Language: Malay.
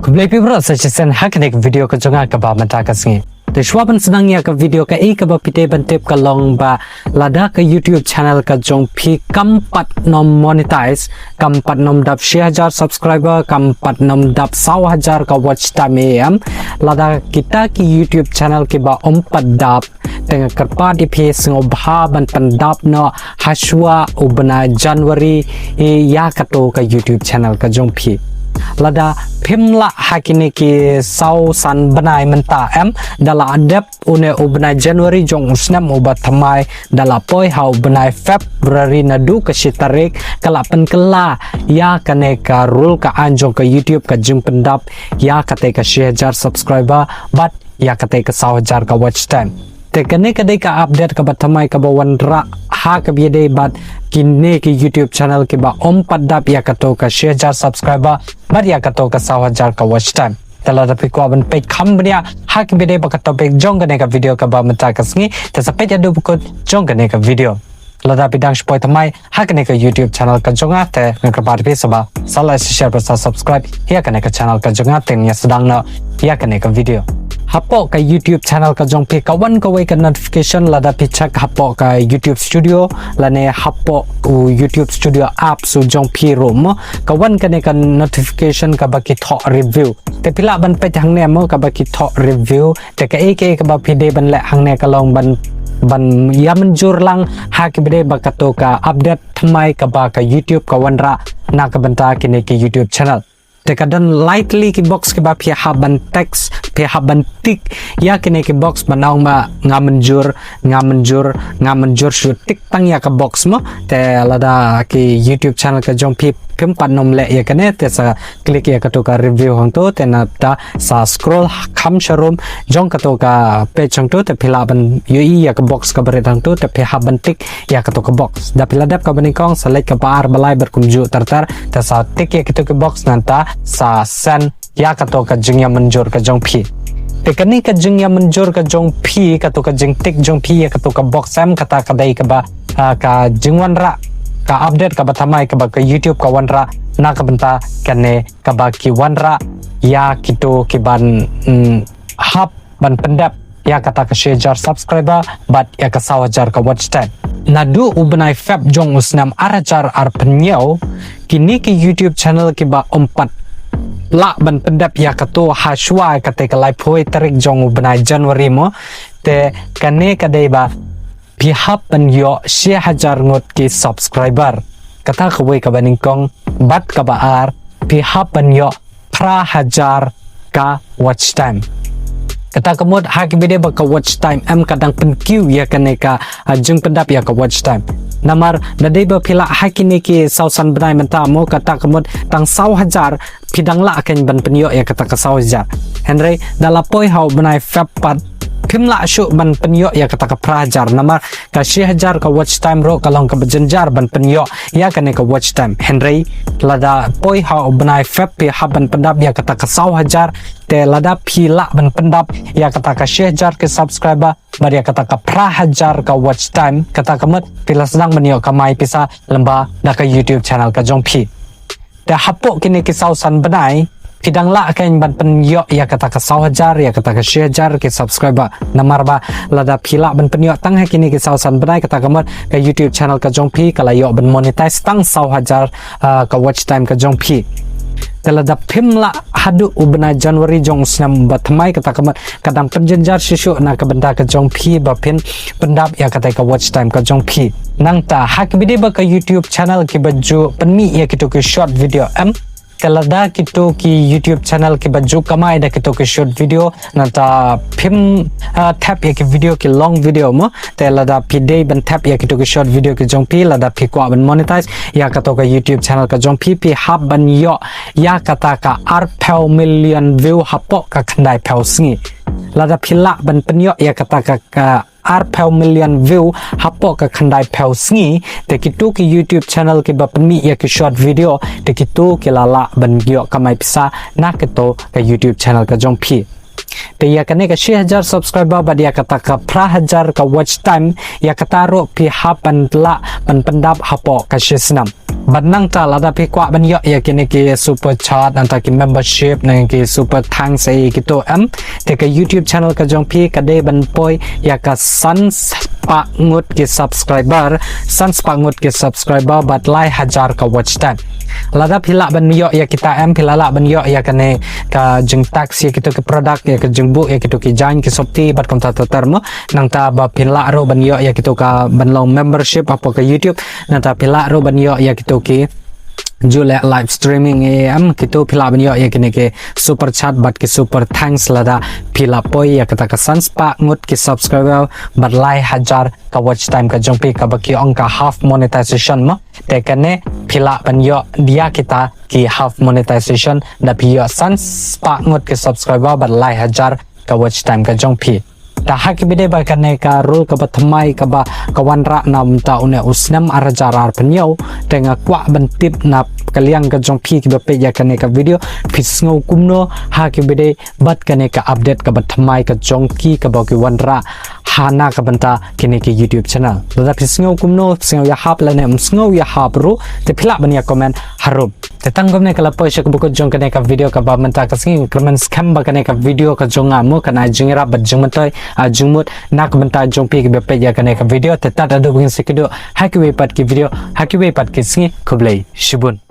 Kublai pibro sa chisen haknek video ka jonga ka ba mata ka singi. Te shwaban senang ya ka video ka ka ba pite ban tip ka long ba lada ka YouTube channel ka jong phi kampat nom monetize kampat nom dap 6000 subscriber kampat nom dap 1000 ka watch time am lada kita ki YouTube channel ki ba dap tengah kerpa di phes ngobha ban pandap no haswa ubna January ya kato ka YouTube channel ka jong phi lada phimla hakini ki sau san banai menta em dala adep une ubnai January jong usnam ubat thamai dala poi hau banai February nadu ka shitarik kala penkela ya kane ka rule ka anjong ka YouTube ka jing pendap ya kate ka 6000 subscriber but ya kate ka 1000 ka watch time te kane kade ka update ka bathamai ka bawan ra ha ka biade bat kini ki YouTube channel ki ba padap ya kato ka 6000 subscriber but ya kato ka 1000 ka watch time tala tapi ko aban page kambnya ha ki biade ba kato page jong kane ka video ka ba mata ka sngi ta sa page adu ko jong kane ka video lada bidang spoi tamai ha kane ka YouTube channel ka jonga te ngka bar pe saba sala share pa subscribe ya kane ka channel ka jonga te nya sedang na ya kane ka video hapo ka YouTube channel ka jong pe kawan ka wai ka notification lada pichak hapo ka YouTube studio lane hapo YouTube studio app su jong pe room kawan ka ne ka notification ka ba ki tho review te pila ban pe hang ne mo ka ba ki tho review te ka ek ka ba pide ban le hang ne ka long ban ya menjur lang ha ki bede ba ka to ka update thamai ka ba ka YouTube ka wanra na ka banta ki ne ki YouTube channel te kadan lightly ki box ki ba phi haban text phi haban tik ya kene ki box banaw ma nga menjur shoot tik tang ya ka box mo te lada ki YouTube channel ka jong phi phim pan nom le ya kene te sa click ya ka to ka review hong to te na ta sa scroll kham sharum jong ka to ka page hong to te phila ban ui ya ka box ka bare hong to te phi haban tik ya ka to ka box da phila dap ka bani kong select ka par balai ber kumju tartar te sa tik ya ka to ka box nanta sa sen ya kato ka jingya menjur ka jong phi te kani ka jingya menjur ka jong phi kato ka jing tik jong phi ya kato ka box sam kata ka dai ka ba ka jingwan ra ka update ka bathamai ka ba ka YouTube ka wanra na ka banta kane ka ba ki wanra ya kito ki ban hap ban pendap ya kata ka 6000 subscriber but ya ka 1000 ka watch time nadu ubnai feb jong usnam arajar ar penyau kini ki YouTube channel ki ba la ban pendap ya kato haswa kate ka live hoi tarik jong ubnai January mo te kane kadai ba pihap ban yo 6000 ngot ki subscriber kata ka wei ka baning kong bat ka ba ar pihap ban yo 1000 ka watch time kata kemud hak bede ba ka watch time am kadang penkiu ya kane ka jung pendap ya ka watch time namar dadai ba pila hakini ki sausan benai menta mo kata kemud tang 1000 pidang la akan ban penyo ya kata ka 1000 henry dala poi hau benai fapat pimla syu ban penyo ya kata ka prajar namar ka 6000 ka watch time ro kalong ka bejenjar ban penyo ya kane ka watch time henry lada poi hau benai fap pi haban pendap ya kata ka 1000 te lada pila ban pendap ya kata ka 6000 ke subscriber bar ya kata ka prahajar ka watch time kata kamat pila sedang menyo ka mai pisa lemba da ka YouTube channel ka jong phi te hapo kini ki sausan benai pidang la akan ban penyo ya kata ka 1000 ya kata ka 6000 ke subscriber namar ba lada pila ban penyo tang hakini ki sausan benai kata kamat ka YouTube channel ka jong phi kala yo ban monetize tang 1000 ka watch time ka jong phi telada pimla hadu ubna January jong snam batmai kata kamat kadang penjenjar sisu na ka benda ka jong phi ba pin pendap ya kata ka watch time ka jong phi nang ta hak bide ba ka YouTube channel ki baju penmi ya kitu ke short video telada kitu ki YouTube channel ki baju kamai da kitu ke short video nanta pim tap ya ki video ki long video mo telada pide ban tap ya kitu ke short video ki jong pi lada pi ko ban monetize ya kato ka YouTube channel ka jong pi hab ban yo ya kata ka arpel million view hapo ka khandai pel sngi lada phila ban penyo ya kata ka arpel million view hapo ka khandai pel sngi te kitu ki YouTube channel ki bapni ya ki short video te kitu ki lala ban gyo kamai pisa na keto ka YouTube channel ka jong phi te ya kane ka 6000 subscriber ba dia kata ka prahajar ka watch time ya kata ro pi hapan la pan pendap hapo ka shisnam บันนั่งตาลาดาพี่กว่าบันเยอะอยากกินกีซูเปอร์ชาร์ตอันตากิ membership นั่งกีซูเปอร์ทางเสียกิตัวแต่กับ YouTube channel กับจงพี่ก็ได้บันปอยอยากกับสันปะงดกี subscriber สันปะงดกี subscriber บัดไล่1,000 กับ watch time ลาดาพิละบันเยอะอยากkitaพิละละบันเยอะอยากกันเนี่ยกับจึง tax อยากกิตัวกับ product อยากกับจึงบุอยากกิตัวกับ join กับ shopee บัดคำตัดตัวมั้งนั่งตาบับพิละโรบันเยอะอยากกิตัวกับบันลง membership apa ke YouTubeนั่งตาพิละโรบันเยอะอยากกิตัวกับJual live streaming kita pila banyak ya kini ke super chat bat ke super thanks lada pila poi ya kata kesan spa ngut ke subscriber bat lai 1,000 ka watch time ka jongpi ka baki angka half monetization ma te kane pila banyak dia kita ki half monetization da pia san spa ngut ke subscriber bat lai 1,000 ka watch time ka jongpi ta hak bide ba kane ka rule ka batmai ka ba kawan ra nam ta une usnam arajarar penyau tengah kwa bentip na kaliang ka jongpi ki be ya kane ka video pisngau kumno hak bide bat kane ka update ka batmai ka jongki ka ba ki wanra hana ka banta kini ki YouTube channel da pisngau kumno pisngau ya hap la ne pisngau ya hap ru te phila bania comment harup te tanggom ne kala poy shak bukot jong kane ka video ka ba menta ka sing comment scam ba kane ka video ka jonga mo kana jingra bat jungmatoy jumut nak benta jongpi ke bepe ya kane ka video te tat adu bugin sekido hakiwe pat ki video hakiwe pat ki singi kublai shibun